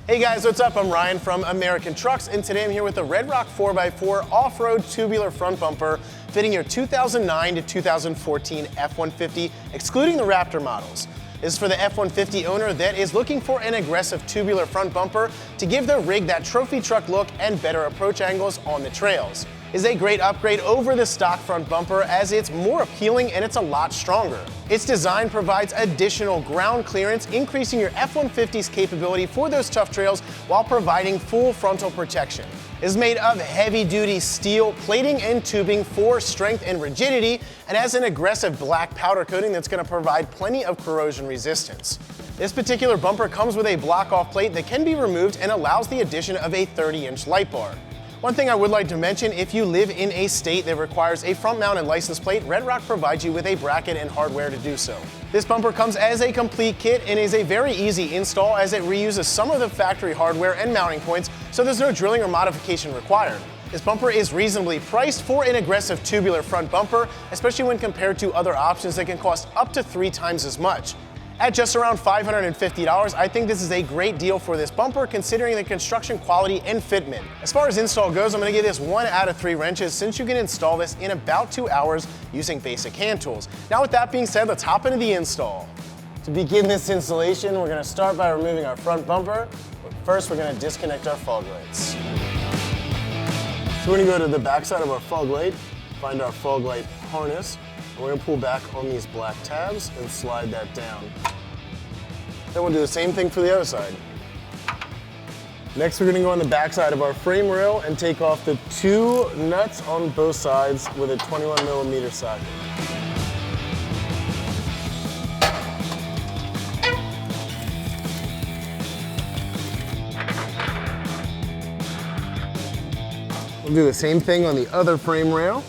Hey guys, what's up? I'm Ryan from American Trucks, and today I'm here with the RedRock 4x4 off-road tubular front bumper fitting your 2009 to 2014 F150, excluding the Raptor models. This is for the F150 owner that is looking for an aggressive tubular front bumper to give their rig that trophy truck look and better approach angles on the trails. Is a great upgrade over the stock front bumper as it's more appealing and it's a lot stronger. Its design provides additional ground clearance, increasing your F150's capability for those tough trails while providing full frontal protection. It is made of heavy-duty steel plating and tubing for strength and rigidity, and has an aggressive black powder coating that's going to provide plenty of corrosion resistance. This particular bumper comes with a block-off plate that can be removed and allows the addition of a 30-inch light bar. One thing I would like to mention, if you live in a state that requires a front-mounted license plate, RedRock provides you with a bracket and hardware to do so. This bumper comes as a complete kit and is a very easy install as it reuses some of the factory hardware and mounting points, so there's no drilling or modification required. This bumper is reasonably priced for an aggressive tubular front bumper, especially when compared to other options that can cost up to 3 times as much. At just around $550, I think this is a great deal for this bumper considering the construction quality and fitment. As far as install goes, I'm going to give this 1 out of 3 wrenches since you can install this in about 2 hours using basic hand tools. Now with that being said, let's hop into the install. To begin this installation, we're going to start by removing our front bumper, but first we're going to disconnect our fog lights. So we're going to go to the back side of our fog light, find our fog light harness, and we're going to pull back on these black tabs and slide that down. Then we'll do the same thing for the other side. Next, we're going to go on the back side of our frame rail and take off the 2 nuts on both sides with a 21mm socket. We'll do the same thing on the other frame rail.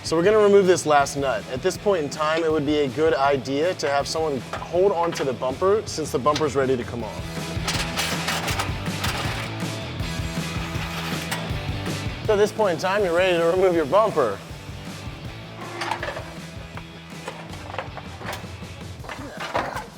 So we're going to remove this last nut. At this point in time, it would be a good idea to have someone hold onto the bumper since the bumper's ready to come off. So at this point in time, you're ready to remove your bumper.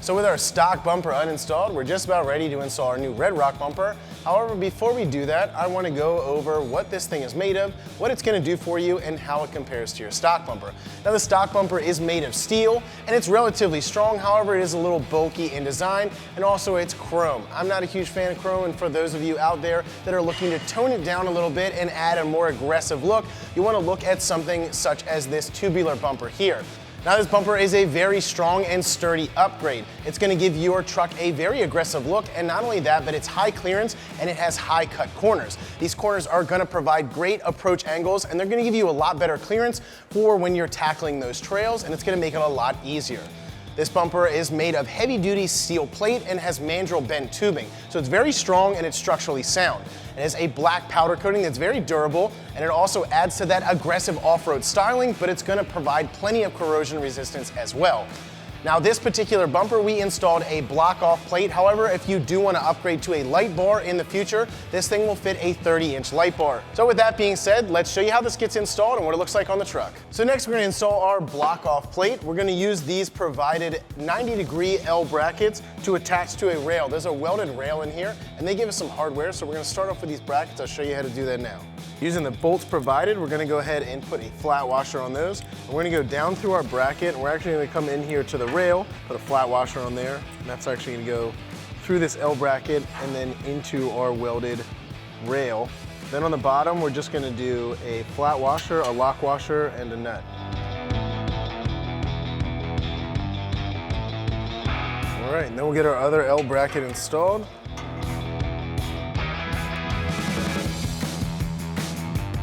So with our stock bumper uninstalled, we're just about ready to install our new RedRock bumper. However, before we do that, I want to go over what this thing is made of, what it's going to do for you, and how it compares to your stock bumper. Now the stock bumper is made of steel, and it's relatively strong. However, it is a little bulky in design, and also it's chrome. I'm not a huge fan of chrome, and for those of you out there that are looking to tone it down a little bit and add a more aggressive look, you want to look at something such as this tubular bumper here. Now this bumper is a very strong and sturdy upgrade. It's going to give your truck a very aggressive look, and not only that, but it's high clearance and it has high cut corners. These corners are going to provide great approach angles, and they're going to give you a lot better clearance for when you're tackling those trails, and it's going to make it a lot easier. This bumper is made of heavy-duty steel plate and has mandrel bend tubing, so it's very strong and it's structurally sound. It has a black powder coating that's very durable, and it also adds to that aggressive off-road styling, but it's going to provide plenty of corrosion resistance as well. Now this particular bumper, we installed a block-off plate. However, if you do want to upgrade to a light bar in the future, this thing will fit a 30-inch light bar. So with that being said, let's show you how this gets installed and what it looks like on the truck. So next we're going to install our block-off plate. We're going to use these provided 90-degree L brackets to attach to a rail. There's a welded rail in here, and they give us some hardware, so we're going to start off with these brackets. I'll show you how to do that now. Using the bolts provided, we're going to go ahead and put a flat washer on those. And we're going to go down through our bracket, and we're actually going to come in here to the rail, put a flat washer on there, and that's actually going to go through this L bracket and then into our welded rail. Then on the bottom, we're just going to do a flat washer, a lock washer, and a nut. All right, and then we'll get our other L bracket installed.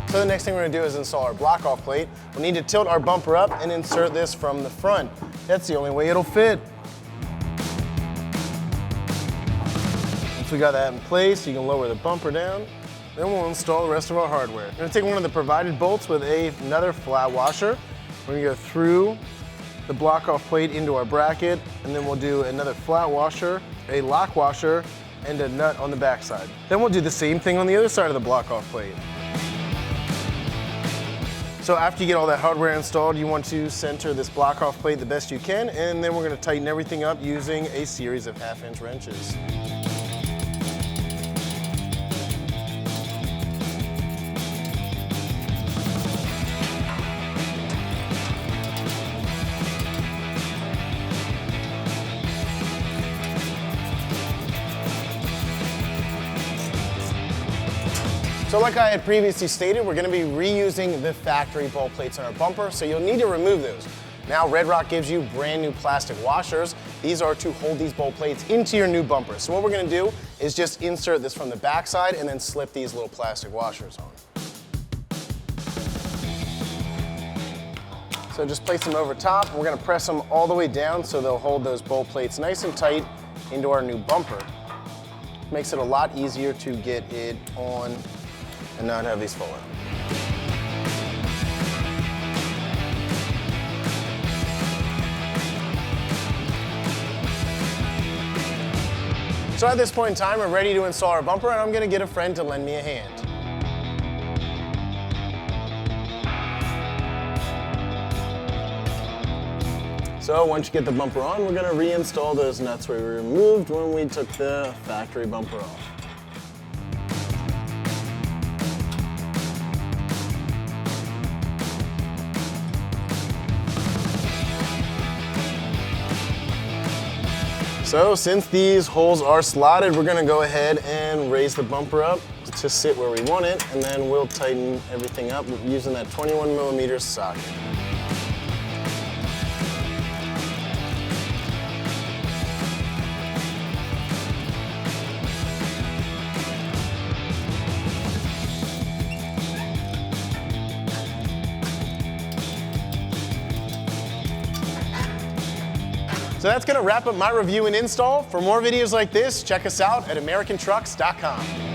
So the next thing we're going to do is install our block-off plate. We'll need to tilt our bumper up and insert this from the front. That's the only way it'll fit. Once we got that in place, you can lower the bumper down. Then we'll install the rest of our hardware. We're going to take one of the provided bolts with another flat washer. We're going to go through the block-off plate into our bracket, and then we'll do another flat washer, a lock washer, and a nut on the back side. Then we'll do the same thing on the other side of the block-off plate. So after you get all that hardware installed, you want to center this block off plate the best you can, and then we're going to tighten everything up using a series of 1/2-inch wrenches. So like I had previously stated, we're going to be reusing the factory bolt plates on our bumper, so you'll need to remove those. Now RedRock gives you brand new plastic washers. These are to hold these bolt plates into your new bumper. So what we're going to do is just insert this from the back side and then slip these little plastic washers on. So just place them over top. We're going to press them all the way down so they'll hold those bolt plates nice and tight into our new bumper. Makes it a lot easier to get it on and not have these fall out. So at this point in time, we're ready to install our bumper, and I'm going to get a friend to lend me a hand. So once you get the bumper on, we're going to reinstall those nuts we removed when we took the factory bumper off. So since these holes are slotted, we're going to go ahead and raise the bumper up to sit where we want it, and then we'll tighten everything up using that 21mm socket. So that's going to wrap up my review and install. For more videos like this, check us out at AmericanTrucks.com.